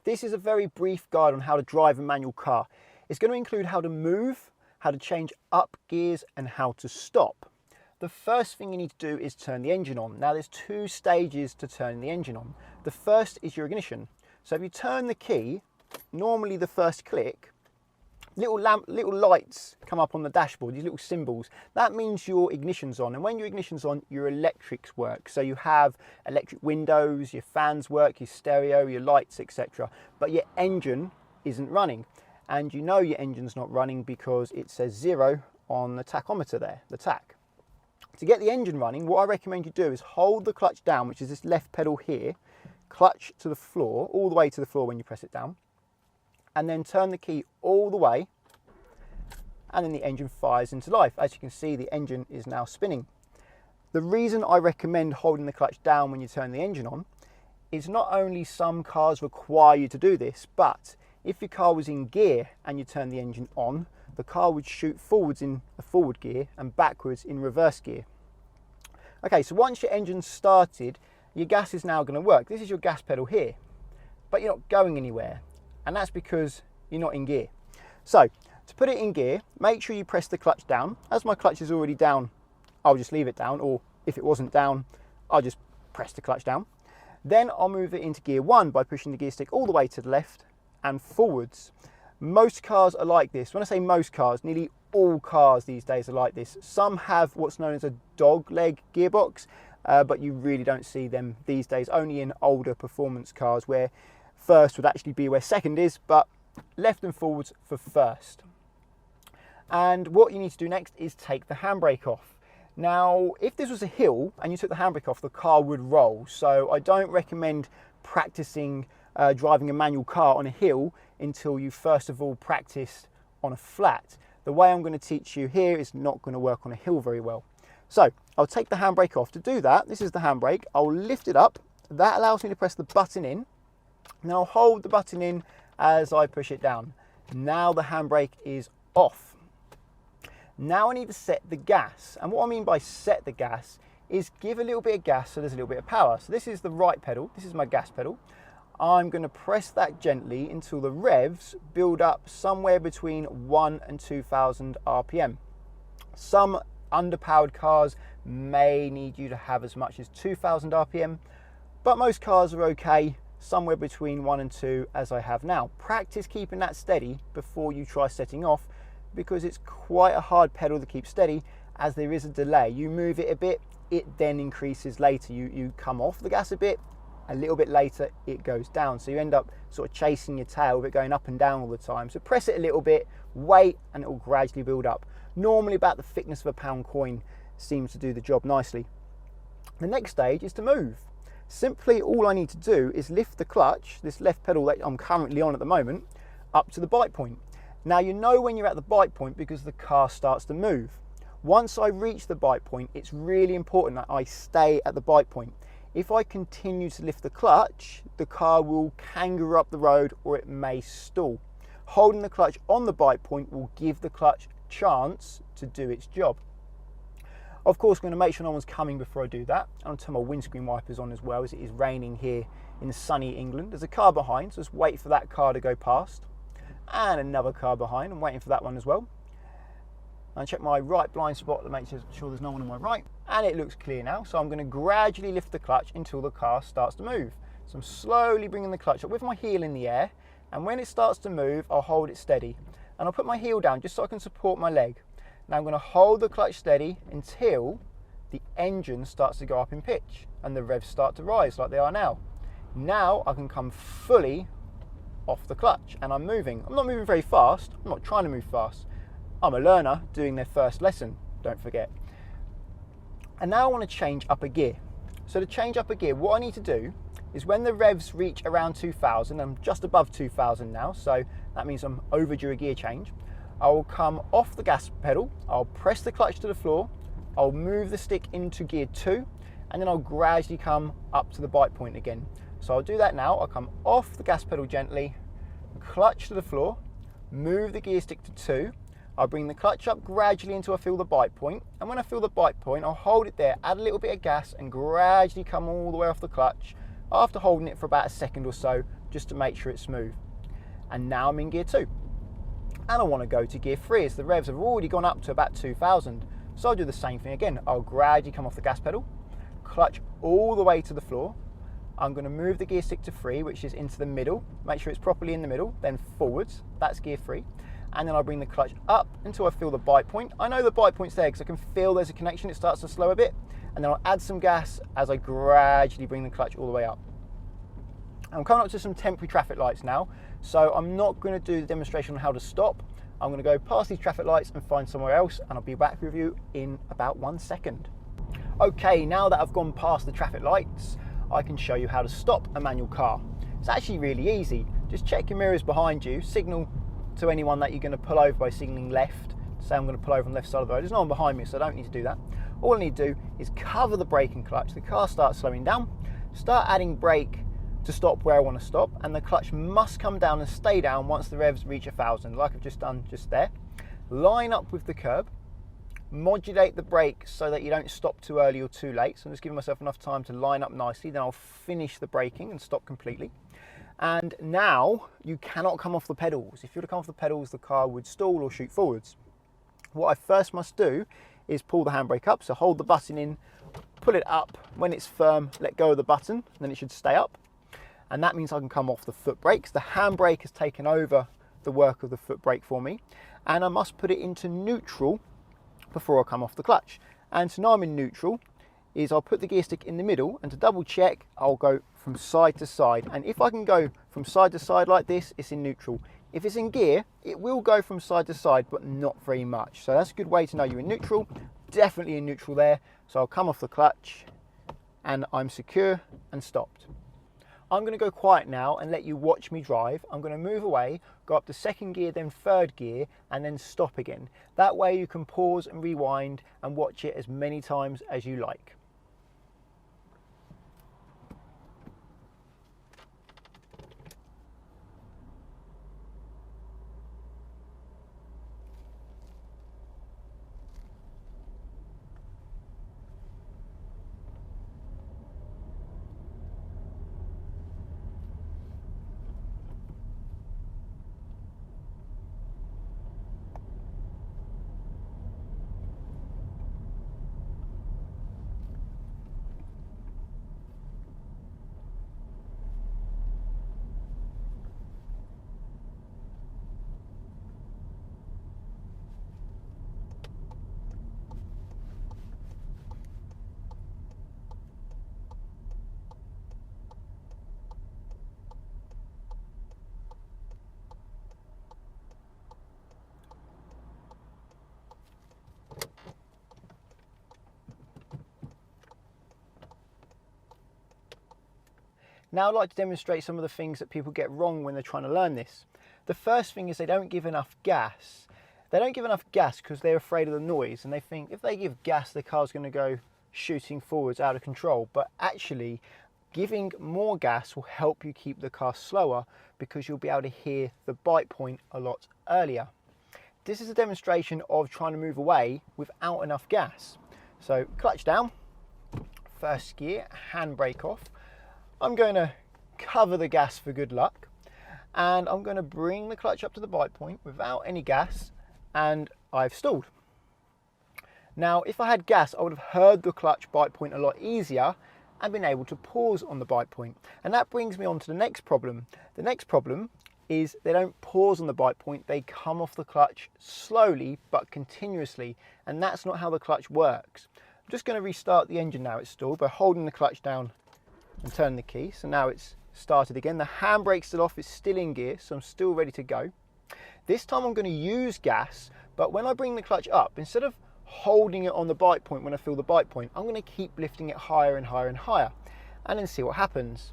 This is a very brief guide on how to drive a manual car. It's going to include how to move, how to change up gears and how to stop. The first thing you need to do is turn the engine on. Now there's two stages to turning the engine on. The first is your ignition. So if you turn the key, normally the first click, little lights come up on the dashboard, these little symbols. That means your ignition's on, and when your ignition's on, your electrics work. So you have electric windows, your fans work, your stereo, your lights, etc. But your engine isn't running, and you know your engine's not running because it says 0 on the tachometer there, the tach. To get the engine running, what I recommend you do is hold the clutch down, which is this left pedal here, clutch to the floor, all the way to the floor when you press it down, and then turn the key all the way, and then the engine fires into life. As you can see, the engine is now spinning. The reason I recommend holding the clutch down when you turn the engine on is not only some cars require you to do this, but if your car was in gear and you turn the engine on, the car would shoot forwards in a forward gear and backwards in reverse gear. Okay, so once your engine's started, your gas is now going to work. This is your gas pedal here, but you're not going anywhere. And that's because you're not in gear. So to put it in gear, make sure you press the clutch down. As my clutch is already down, I'll just leave it down, or if it wasn't down, I'll just press the clutch down. Then I'll move it into gear 1 by pushing the gear stick all the way to the left and forwards. Most cars are like this. When I say most cars, nearly all cars these days are like this. Some have what's known as a dog leg gearbox, but you really don't see them these days, only in older performance cars where first would actually be where second is, but left and forwards for first. And what you need to do next is take the handbrake off. Now, if this was a hill and you took the handbrake off, the car would roll. So I don't recommend practicing driving a manual car on a hill until you first of all practiced on a flat. The way I'm going to teach you here is not going to work on a hill very well. So I'll take the handbrake off. To do that, this is the handbrake. I'll lift it up. That allows me to press the button in. Now I'll hold the button in as I push it down. Now the handbrake is off. Now I need to set the gas. And what I mean by set the gas is give a little bit of gas so there's a little bit of power. So this is the right pedal. This is my gas pedal. I'm going to press that gently until the revs build up somewhere between 1 and 2,000 RPM. Some underpowered cars may need you to have as much as 2,000 RPM, but most cars are okay somewhere between 1 and 2 as I have now. Practice keeping that steady before you try setting off, because it's quite a hard pedal to keep steady as there is a delay. You move it a bit, it then increases later. You come off the gas a little bit later it goes down. So you end up sort of chasing your tail with it going up and down all the time. So press it a little bit, wait, and it will gradually build up. Normally about the thickness of a pound coin seems to do the job nicely. The next stage is to move. Simply all I need to do is lift the clutch, this left pedal that I'm currently on at the moment, up to the bite point. Now you know when you're at the bite point because the car starts to move. Once I reach the bite point, it's really important that I stay at the bite point. If I continue to lift the clutch, the car will kangaroo up the road or it may stall. Holding the clutch on the bite point will give the clutch a chance to do its job. Of course, I'm going to make sure no one's coming before I do that. I'll turn my windscreen wipers on as well, as it is raining here in sunny England. There's a car behind, so just wait for that car to go past. And another car behind, I'm waiting for that one as well. And check my right blind spot to make sure there's no one on my right. And it looks clear now, so I'm going to gradually lift the clutch until the car starts to move. So I'm slowly bringing the clutch up with my heel in the air, and when it starts to move, I'll hold it steady. And I'll put my heel down just so I can support my leg. Now I'm going to hold the clutch steady until the engine starts to go up in pitch and the revs start to rise like they are now. Now I can come fully off the clutch and I'm moving. I'm not moving very fast. I'm not trying to move fast. I'm a learner doing their first lesson, don't forget. And now I want to change up a gear. So to change up a gear, what I need to do is when the revs reach around 2,000, I'm just above 2,000 now, so that means I'm overdue a gear change. I will come off the gas pedal, I'll press the clutch to the floor, I'll move the stick into gear 2, and then I'll gradually come up to the bite point again. So I'll do that now. I'll come off the gas pedal gently, clutch to the floor, move the gear stick to 2, I'll bring the clutch up gradually until I feel the bite point, and when I feel the bite point, I'll hold it there, add a little bit of gas, and gradually come all the way off the clutch. after holding it for about a second or so, just to make sure it's smooth. And now I'm in gear 2. And I want to go to gear 3 as the revs have already gone up to about 2,000. So I'll do the same thing again. I'll gradually come off the gas pedal, clutch all the way to the floor. I'm going to move the gear stick to 3, which is into the middle. Make sure it's properly in the middle, then forwards. That's gear 3. And then I'll bring the clutch up until I feel the bite point. I know the bite point's there because I can feel there's a connection. It starts to slow a bit. And then I'll add some gas as I gradually bring the clutch all the way up. I'm coming up to some temporary traffic lights now, so I'm not going to do the demonstration on how to stop. I'm going to go past these traffic lights and find somewhere else, and I'll be back with you in about 1 second. Okay, now that I've gone past the traffic lights, I can show you how to stop a manual car. It's actually really easy. Just check your mirrors behind you, signal to anyone that you're going to pull over by signalling left. Say I'm going to pull over on the left side of the road. There's no one behind me, so I don't need to do that. All I need to do is cover the brake and clutch. The car starts slowing down, start adding brake to stop where I want to stop, and the clutch must come down and stay down once the revs reach 1,000, like I've just done just there. Line up with the curb, modulate the brake so that you don't stop too early or too late. So I'm just giving myself enough time to line up nicely, then I'll finish the braking and stop completely. And now you cannot come off the pedals. If you were to come off the pedals, the car would stall or shoot forwards. What I first must do is pull the handbrake up, so hold the button in, pull it up. When it's firm, let go of the button, and then it should stay up. And that means I can come off the foot brakes. The handbrake has taken over the work of the foot brake for me, and I must put it into neutral before I come off the clutch. And to know I'm in neutral is I'll put the gear stick in the middle, and to double check, I'll go from side to side. And if I can go from side to side like this, it's in neutral. If it's in gear, it will go from side to side, but not very much. So that's a good way to know you're in neutral. Definitely in neutral there. So I'll come off the clutch and I'm secure and stopped. I'm going to go quiet now and let you watch me drive. I'm going to move away, go up to second gear, then third gear, and then stop again. That way you can pause and rewind and watch it as many times as you like. Now I'd like to demonstrate some of the things that people get wrong when they're trying to learn this. The first thing is they don't give enough gas. They don't give enough gas because they're afraid of the noise, and they think if they give gas, the car's going to go shooting forwards out of control. But actually, giving more gas will help you keep the car slower because you'll be able to hear the bite point a lot earlier. This is a demonstration of trying to move away without enough gas. So clutch down, first gear, handbrake off. I'm going to cover the gas for good luck, and I'm going to bring the clutch up to the bite point without any gas, and I've stalled. Now, if I had gas, I would have heard the clutch bite point a lot easier and been able to pause on the bite point. And that brings me on to the next problem. The next problem is they don't pause on the bite point, they come off the clutch slowly but continuously, and that's not how the clutch works. I'm just going to restart the engine now it's stalled by holding the clutch down and turning the key. So now it's started again. The handbrake's still off, it's still in gear, so I'm still ready to go. This time I'm going to use gas, but when I bring the clutch up, instead of holding it on the bite point when I feel the bite point, I'm going to keep lifting it higher and higher and higher, and then see what happens.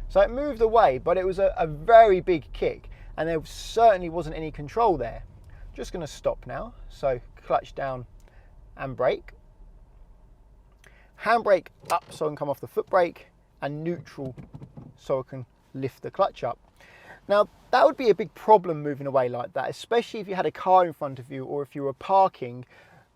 So it moved away, but it was a very big kick, and there certainly wasn't any control there. Just going to stop now, so clutch down and brake. Handbrake up so I can come off the foot brake, and neutral so I can lift the clutch up. Now that would be a big problem moving away like that, especially if you had a car in front of you or if you were parking.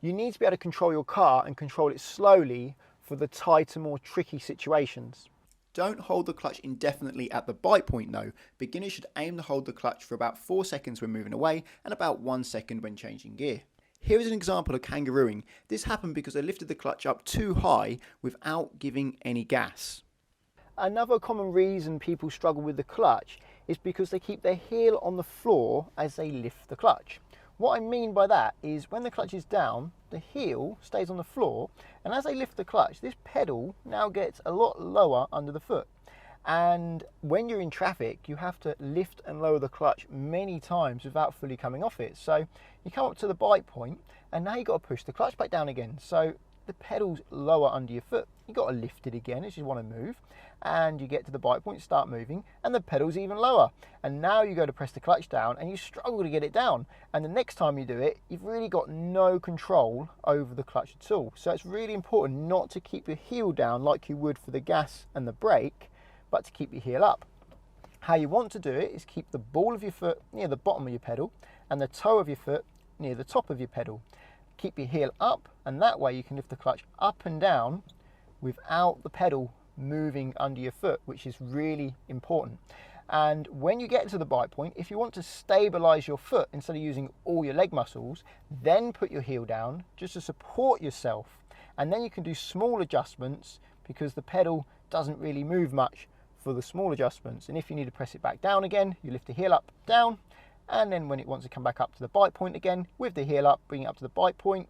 You need to be able to control your car and control it slowly for the tighter, more tricky situations. Don't hold the clutch indefinitely at the bite point though. Beginners should aim to hold the clutch for about 4 seconds when moving away and about 1 second when changing gear. Here is an example of kangarooing. This happened because I lifted the clutch up too high without giving any gas. Another common reason people struggle with the clutch is because they keep their heel on the floor as they lift the clutch. What I mean by that is when the clutch is down, the heel stays on the floor, and as they lift the clutch, this pedal now gets a lot lower under the foot. And when you're in traffic, you have to lift and lower the clutch many times without fully coming off it. So you come up to the bite point, and now you've got to push the clutch back down again. So the pedal's lower under your foot. You've got to lift it again as you want to move, and you get to the bite point, start moving, and the pedal's even lower. And now you go to press the clutch down and you struggle to get it down. And the next time you do it, you've really got no control over the clutch at all. So it's really important not to keep your heel down like you would for the gas and the brake, but to keep your heel up. How you want to do it is keep the ball of your foot near the bottom of your pedal and the toe of your foot near the top of your pedal. Keep your heel up, and that way you can lift the clutch up and down without the pedal moving under your foot, which is really important. And when you get to the bite point, if you want to stabilize your foot instead of using all your leg muscles, then put your heel down just to support yourself. And then you can do small adjustments because the pedal doesn't really move much for the small adjustments. And if you need to press it back down again, you lift the heel up, down, and then when it wants to come back up to the bite point again, with the heel up, bring it up to the bite point,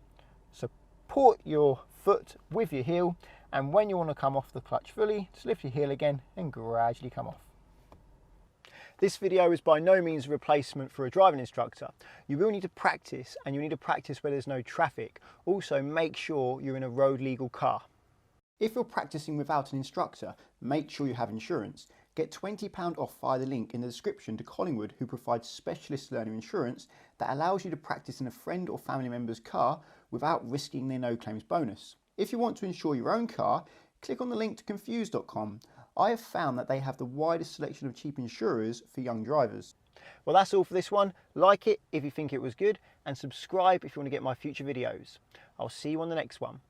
support your foot with your heel, and when you want to come off the clutch fully, just lift your heel again and gradually come off. This video is by no means a replacement for a driving instructor. You will need to practice, and you need to practice where there's no traffic. Also, make sure you're in a road legal car. If you're practicing without an instructor, make sure you have insurance. Get £20 off via the link in the description to Collingwood, who provides specialist learner insurance that allows you to practice in a friend or family member's car without risking their no claims bonus. If you want to insure your own car, click on the link to Confused.com. I have found that they have the widest selection of cheap insurers for young drivers. Well, that's all for this one. Like it if you think it was good, and subscribe if you want to get my future videos. I'll see you on the next one.